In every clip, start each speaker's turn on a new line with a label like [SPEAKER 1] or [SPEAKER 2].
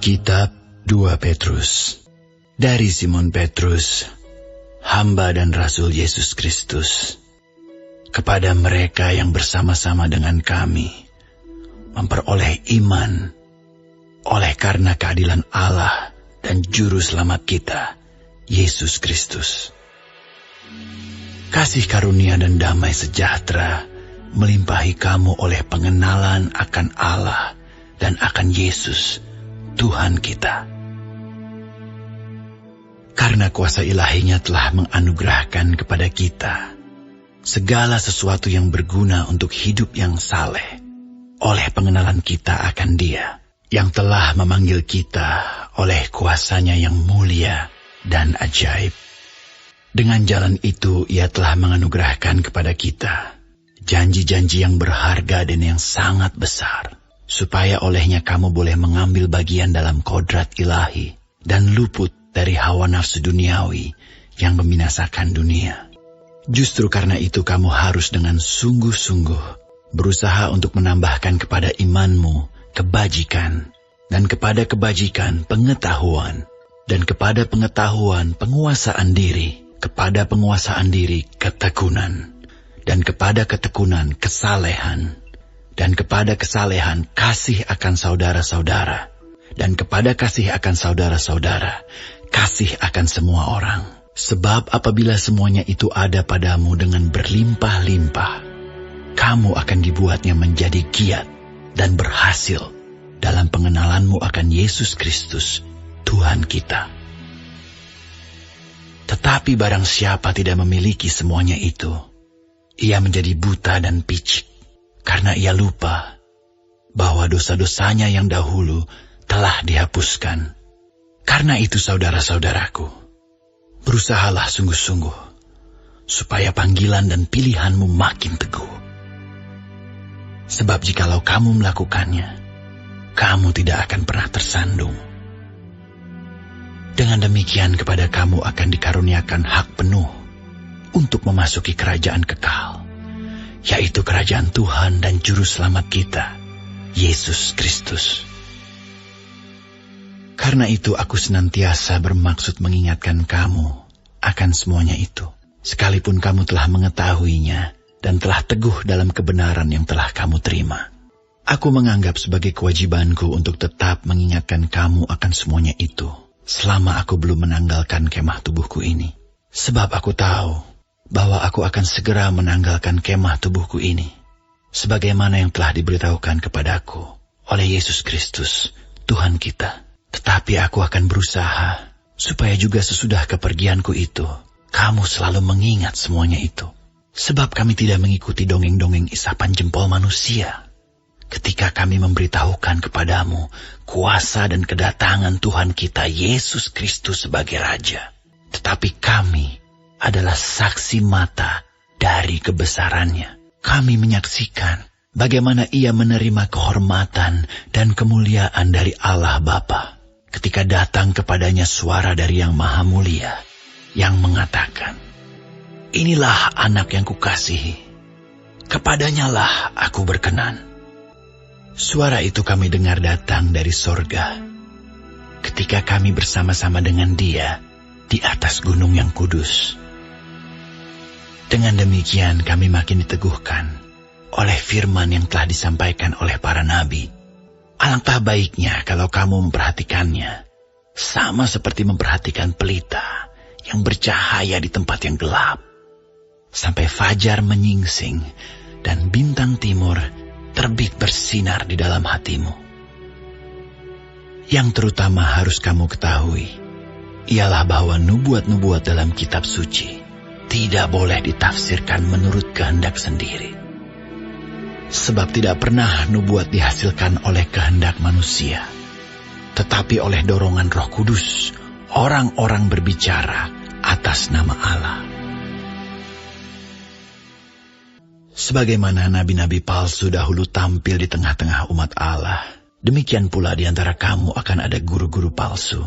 [SPEAKER 1] Kitab 2 Petrus. Dari Simon Petrus, hamba dan rasul Yesus Kristus, kepada mereka yang bersama-sama dengan kami memperoleh iman oleh karena keadilan Allah dan Juru Selamat kita, Yesus Kristus. Kasih karunia dan damai sejahtera melimpahi kamu oleh pengenalan akan Allah dan akan Yesus, Tuhan kita. Karena kuasa ilahinya telah menganugerahkan kepada kita segala sesuatu yang berguna untuk hidup yang saleh, oleh pengenalan kita akan Dia, yang telah memanggil kita oleh kuasanya yang mulia dan ajaib. Dengan jalan itu Ia telah menganugerahkan kepada kita janji-janji yang berharga dan yang sangat besar, supaya olehnya kamu boleh mengambil bagian dalam kodrat ilahi dan luput dari hawa nafsu duniawi yang membinasakan dunia. Justru karena itu kamu harus dengan sungguh-sungguh berusaha untuk menambahkan kepada imanmu kebajikan, dan kepada kebajikan pengetahuan, dan kepada pengetahuan penguasaan diri, kepada penguasaan diri ketekunan, dan kepada ketekunan kesalehan, dan kepada kesalehan kasih akan saudara-saudara, dan kepada kasih akan saudara-saudara kasih akan semua orang. Sebab apabila semuanya itu ada padamu dengan berlimpah-limpah, kamu akan dibuatnya menjadi giat dan berhasil dalam pengenalanmu akan Yesus Kristus, Tuhan kita. Tetapi barang siapa tidak memiliki semuanya itu, ia menjadi buta dan picik, karena ia lupa bahwa dosa-dosanya yang dahulu telah dihapuskan. Karena itu saudara-saudaraku, berusahalah sungguh-sungguh, supaya panggilan dan pilihanmu makin teguh. Sebab jikalau kamu melakukannya, kamu tidak akan pernah tersandung. Dengan demikian kepada kamu akan dikaruniakan hak penuh untuk memasuki kerajaan kekal, yaitu kerajaan Tuhan dan Juru Selamat kita, Yesus Kristus. Karena itu aku senantiasa bermaksud mengingatkan kamu akan semuanya itu, sekalipun kamu telah mengetahuinya dan telah teguh dalam kebenaran yang telah kamu terima. Aku menganggap sebagai kewajibanku untuk tetap mengingatkan kamu akan semuanya itu, selama aku belum menanggalkan kemah tubuhku ini. Sebab aku tahu bahwa aku akan segera menanggalkan kemah tubuhku ini, sebagaimana yang telah diberitahukan kepadaku oleh Yesus Kristus, Tuhan kita. Tetapi aku akan berusaha supaya juga sesudah kepergianku itu, kamu selalu mengingat semuanya itu. Sebab kami tidak mengikuti dongeng-dongeng isapan jempol manusia, ketika kami memberitahukan kepadamu kuasa dan kedatangan Tuhan kita Yesus Kristus sebagai Raja. Tetapi kami adalah saksi mata dari kebesarannya. Kami menyaksikan bagaimana Ia menerima kehormatan dan kemuliaan dari Allah Bapa, ketika datang kepadanya suara dari Yang Maha Mulia, yang mengatakan, "Inilah anak yang kukasihi, kepadanyalah aku berkenan." Suara itu kami dengar datang dari sorga, ketika kami bersama-sama dengan Dia di atas gunung yang kudus. Dengan demikian kami makin diteguhkan oleh firman yang telah disampaikan oleh para nabi. Alangkah baiknya kalau kamu memperhatikannya, sama seperti memperhatikan pelita yang bercahaya di tempat yang gelap, sampai fajar menyingsing dan bintang timur terbit bersinar di dalam hatimu. Yang terutama harus kamu ketahui, ialah bahwa nubuat-nubuat dalam kitab suci tidak boleh ditafsirkan menurut kehendak sendiri. Sebab tidak pernah nubuat dihasilkan oleh kehendak manusia, tetapi oleh dorongan Roh Kudus, orang-orang berbicara atas nama Allah. Sebagaimana nabi-nabi palsu dahulu tampil di tengah-tengah umat Allah, demikian pula di antara kamu akan ada guru-guru palsu.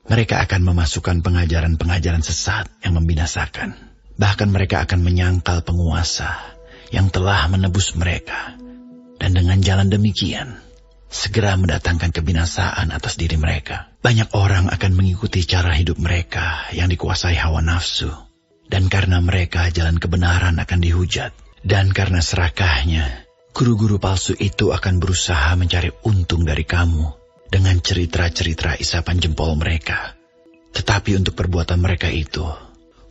[SPEAKER 1] Mereka akan memasukkan pengajaran-pengajaran sesat yang membinasakan. Bahkan mereka akan menyangkal penguasa yang telah menebus mereka. Dan dengan jalan demikian, segera mendatangkan kebinasaan atas diri mereka. Banyak orang akan mengikuti cara hidup mereka yang dikuasai hawa nafsu. Dan karena mereka jalan kebenaran akan dihujat. Dan karena serakahnya, guru-guru palsu itu akan berusaha mencari untung dari kamu dengan cerita-cerita isapan jempol mereka. Tetapi untuk perbuatan mereka itu,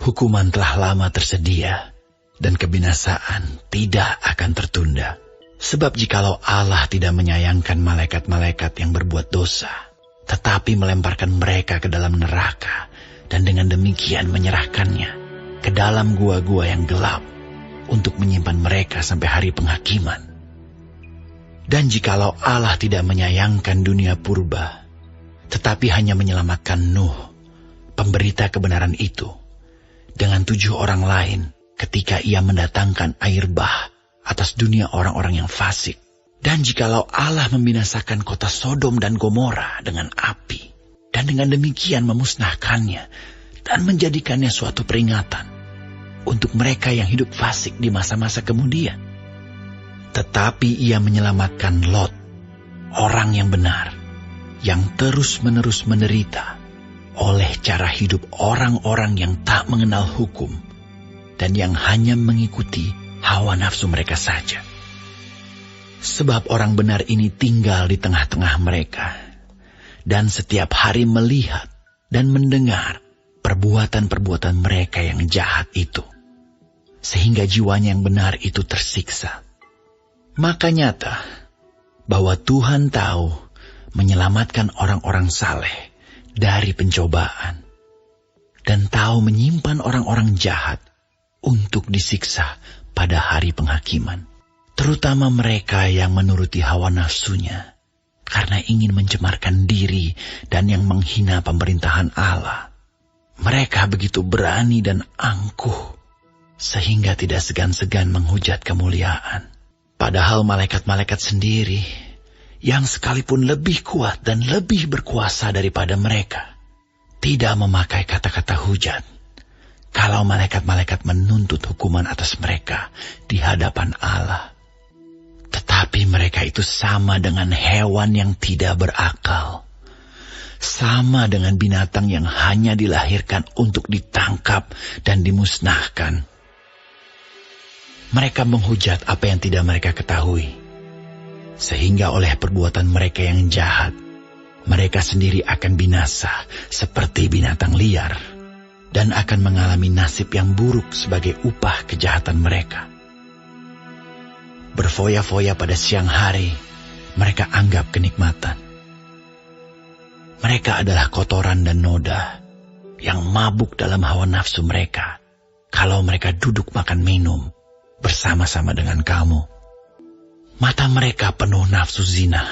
[SPEAKER 1] hukuman telah lama tersedia dan kebinasaan tidak akan tertunda. Sebab jikalau Allah tidak menyayangkan malaikat-malaikat yang berbuat dosa, tetapi melemparkan mereka ke dalam neraka dan dengan demikian menyerahkannya ke dalam gua-gua yang gelap untuk menyimpan mereka sampai hari penghakiman. Dan jikalau Allah tidak menyayangkan dunia purba, tetapi hanya menyelamatkan Nuh, pemberita kebenaran itu, dengan 7 orang lain ketika ia mendatangkan air bah atas dunia orang-orang yang fasik. Dan jikalau Allah membinasakan kota Sodom dan Gomora dengan api, dan dengan demikian memusnahkannya dan menjadikannya suatu peringatan untuk mereka yang hidup fasik di masa-masa kemudian. Tetapi ia menyelamatkan Lot, orang yang benar, yang terus-menerus menderita oleh cara hidup orang-orang yang tak mengenal hukum dan yang hanya mengikuti hawa nafsu mereka saja. Sebab orang benar ini tinggal di tengah-tengah mereka dan setiap hari melihat dan mendengar perbuatan-perbuatan mereka yang jahat itu, sehingga jiwanya yang benar itu tersiksa. Maka nyata bahwa Tuhan tahu menyelamatkan orang-orang saleh dari pencobaan dan tahu menyimpan orang-orang jahat untuk disiksa pada hari penghakiman, terutama mereka yang menuruti hawa nafsunya karena ingin mencemarkan diri dan yang menghina pemerintahan Allah. Mereka begitu berani dan angkuh sehingga tidak segan-segan menghujat kemuliaan. Padahal malaikat-malaikat sendiri yang sekalipun lebih kuat dan lebih berkuasa daripada mereka tidak memakai kata-kata hujat kalau malaikat-malaikat menuntut hukuman atas mereka di hadapan Allah. Tetapi mereka itu sama dengan hewan yang tidak berakal, sama dengan binatang yang hanya dilahirkan untuk ditangkap dan dimusnahkan. Mereka menghujat apa yang tidak mereka ketahui, sehingga oleh perbuatan mereka yang jahat, mereka sendiri akan binasa seperti binatang liar dan akan mengalami nasib yang buruk sebagai upah kejahatan mereka. Berfoya-foya pada siang hari, mereka anggap kenikmatan. Mereka adalah kotoran dan noda yang mabuk dalam hawa nafsu mereka kalau mereka duduk makan minum bersama-sama dengan kamu. Mata mereka penuh nafsu zina,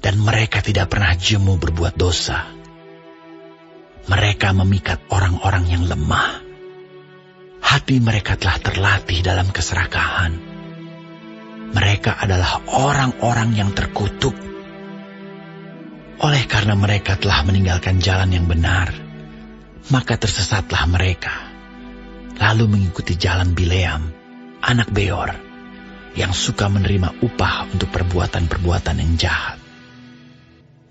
[SPEAKER 1] dan mereka tidak pernah jemu berbuat dosa. Mereka memikat orang-orang yang lemah. Hati mereka telah terlatih dalam keserakahan. Mereka adalah orang-orang yang terkutuk. Oleh karena mereka telah meninggalkan jalan yang benar, maka tersesatlah mereka, lalu mengikuti jalan Bileam, anak Beor, yang suka menerima upah untuk perbuatan-perbuatan yang jahat.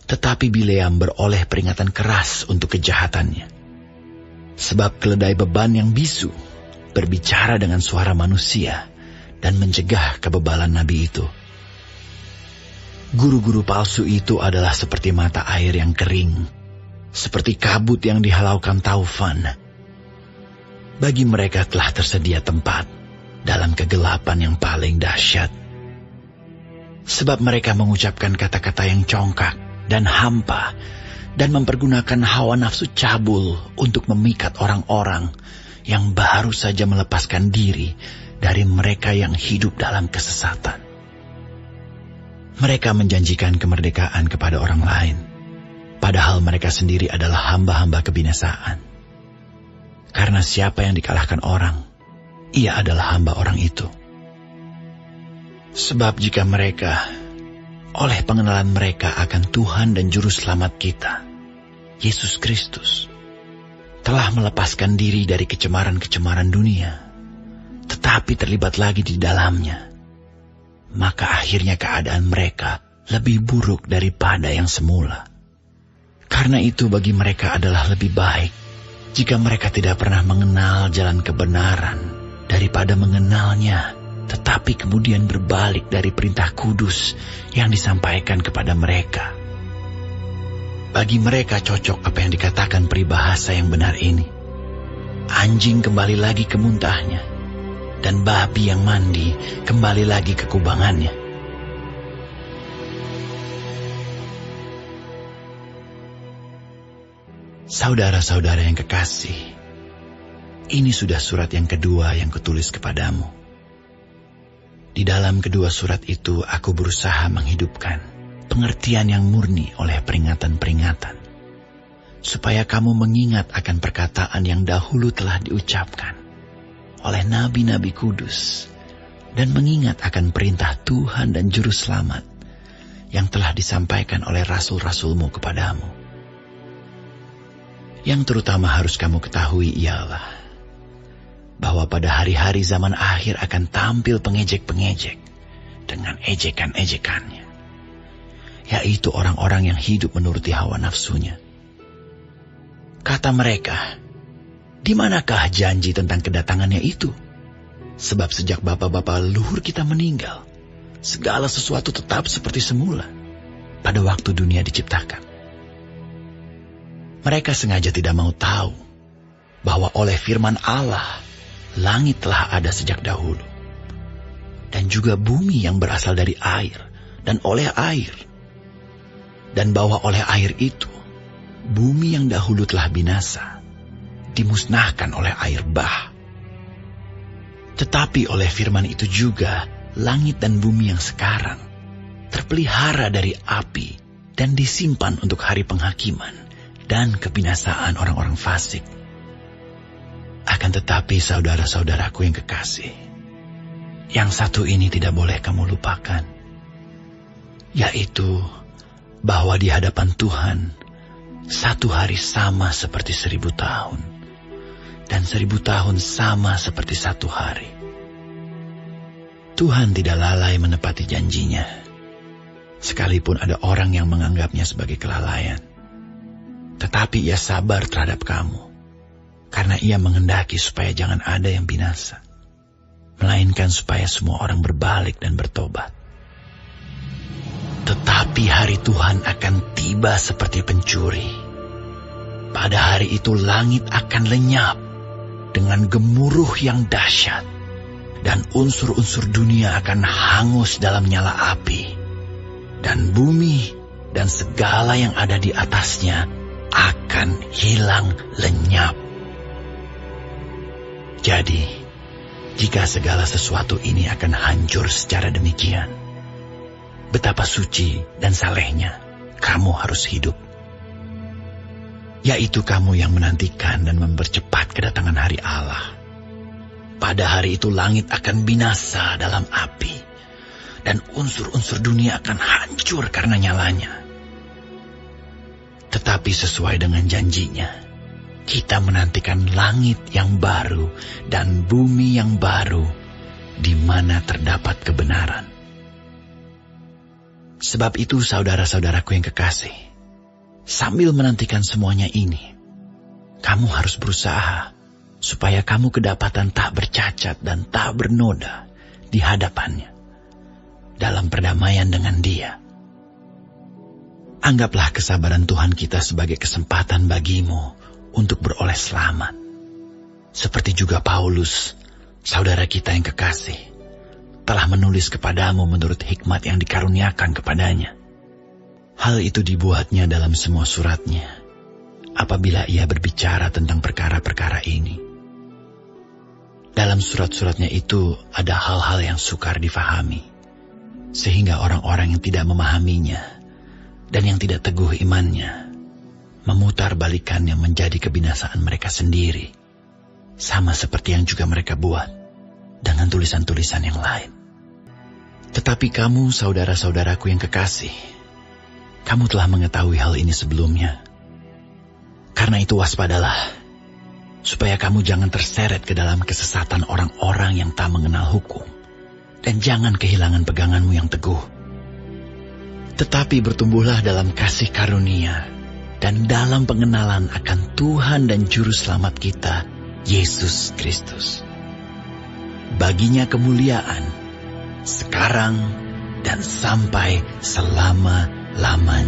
[SPEAKER 1] Tetapi Bileam beroleh peringatan keras untuk kejahatannya. Sebab keledai beban yang bisu berbicara dengan suara manusia dan mencegah kebebalan nabi itu. Guru-guru palsu itu adalah seperti mata air yang kering, seperti kabut yang dihalaukan taufan. Bagi mereka telah tersedia tempat dalam kegelapan yang paling dahsyat. Sebab mereka mengucapkan kata-kata yang congkak dan hampa dan mempergunakan hawa nafsu cabul untuk memikat orang-orang yang baru saja melepaskan diri dari mereka yang hidup dalam kesesatan. Mereka menjanjikan kemerdekaan kepada orang lain, padahal mereka sendiri adalah hamba-hamba kebinasaan. Karena siapa yang dikalahkan orang, ia adalah hamba orang itu. Sebab jika mereka, oleh pengenalan mereka akan Tuhan dan Juru Selamat kita, Yesus Kristus, telah melepaskan diri dari kecemaran-kecemaran dunia, tetapi terlibat lagi di dalamnya, maka akhirnya keadaan mereka lebih buruk daripada yang semula. Karena itu bagi mereka adalah lebih baik jika mereka tidak pernah mengenal jalan kebenaran daripada mengenalnya, tetapi kemudian berbalik dari perintah kudus yang disampaikan kepada mereka. Bagi mereka cocok apa yang dikatakan peribahasa yang benar ini. Anjing kembali lagi ke muntahnya, dan babi yang mandi kembali lagi ke kubangannya. Saudara-saudara yang kekasih, ini sudah surat yang kedua yang kutulis kepadamu. Di dalam kedua surat itu aku berusaha menghidupkan pengertian yang murni oleh peringatan-peringatan, supaya kamu mengingat akan perkataan yang dahulu telah diucapkan oleh nabi-nabi kudus, dan mengingat akan perintah Tuhan dan Juru Selamat yang telah disampaikan oleh rasul-rasulmu kepadamu. Yang terutama harus kamu ketahui ialah bahwa pada hari-hari zaman akhir akan tampil pengejek-pengejek dengan ejekan-ejekannya, yaitu orang-orang yang hidup menuruti hawa nafsunya. Kata mereka, di manakah janji tentang kedatangannya itu? Sebab sejak bapa-bapa leluhur kita meninggal, segala sesuatu tetap seperti semula pada waktu dunia diciptakan. Mereka sengaja tidak mau tahu bahwa oleh firman Allah, langit telah ada sejak dahulu, dan juga bumi yang berasal dari air dan oleh air, dan bahwa oleh air itu, bumi yang dahulu telah binasa, dimusnahkan oleh air bah. Tetapi oleh firman itu juga, langit dan bumi yang sekarang terpelihara dari api dan disimpan untuk hari penghakiman dan kebinasaan orang-orang fasik. Akan tetapi saudara-saudaraku yang kekasih, yang satu ini tidak boleh kamu lupakan, yaitu bahwa di hadapan Tuhan, satu hari sama seperti 1000 tahun, dan 1000 tahun sama seperti satu hari. Tuhan tidak lalai menepati janjinya, sekalipun ada orang yang menganggapnya sebagai kelalaian. Tetapi ia sabar terhadap kamu, karena ia menghendaki supaya jangan ada yang binasa, melainkan supaya semua orang berbalik dan bertobat. Tetapi hari Tuhan akan tiba seperti pencuri. Pada hari itu langit akan lenyap dengan gemuruh yang dahsyat, dan unsur-unsur dunia akan hangus dalam nyala api, dan bumi dan segala yang ada di atasnya akan hilang lenyap. Jadi, jika segala sesuatu ini akan hancur secara demikian, betapa suci dan salehnya kamu harus hidup. Yaitu kamu yang menantikan dan mempercepat kedatangan hari Allah. Pada hari itu langit akan binasa dalam api, dan unsur-unsur dunia akan hancur karena nyalanya. Tetapi sesuai dengan janjinya, kita menantikan langit yang baru dan bumi yang baru, di mana terdapat kebenaran. Sebab itu saudara-saudaraku yang kekasih, sambil menantikan semuanya ini, kamu harus berusaha supaya kamu kedapatan tak bercacat dan tak bernoda di hadapannya, dalam perdamaian dengan Dia. Anggaplah kesabaran Tuhan kita sebagai kesempatan bagimu untuk beroleh selamat. Seperti juga Paulus, saudara kita yang kekasih, telah menulis kepadamu menurut hikmat yang dikaruniakan kepadanya. Hal itu dibuatnya dalam semua suratnya, apabila ia berbicara tentang perkara-perkara ini. Dalam surat-suratnya itu ada hal-hal yang sukar difahami, sehingga orang-orang yang tidak memahaminya dan yang tidak teguh imannya memutar balikannya menjadi kebinasaan mereka sendiri, sama seperti yang juga mereka buat dengan tulisan-tulisan yang lain. Tetapi kamu, saudara-saudaraku yang kekasih, kamu telah mengetahui hal ini sebelumnya. Karena itu waspadalah, supaya kamu jangan terseret ke dalam kesesatan orang-orang yang tak mengenal hukum, dan jangan kehilangan peganganmu yang teguh. tetapi bertumbuhlah dalam kasih karunia dan dalam pengenalan akan Tuhan dan Juru Selamat kita, Yesus Kristus. Baginya kemuliaan, sekarang dan sampai selama-lamanya.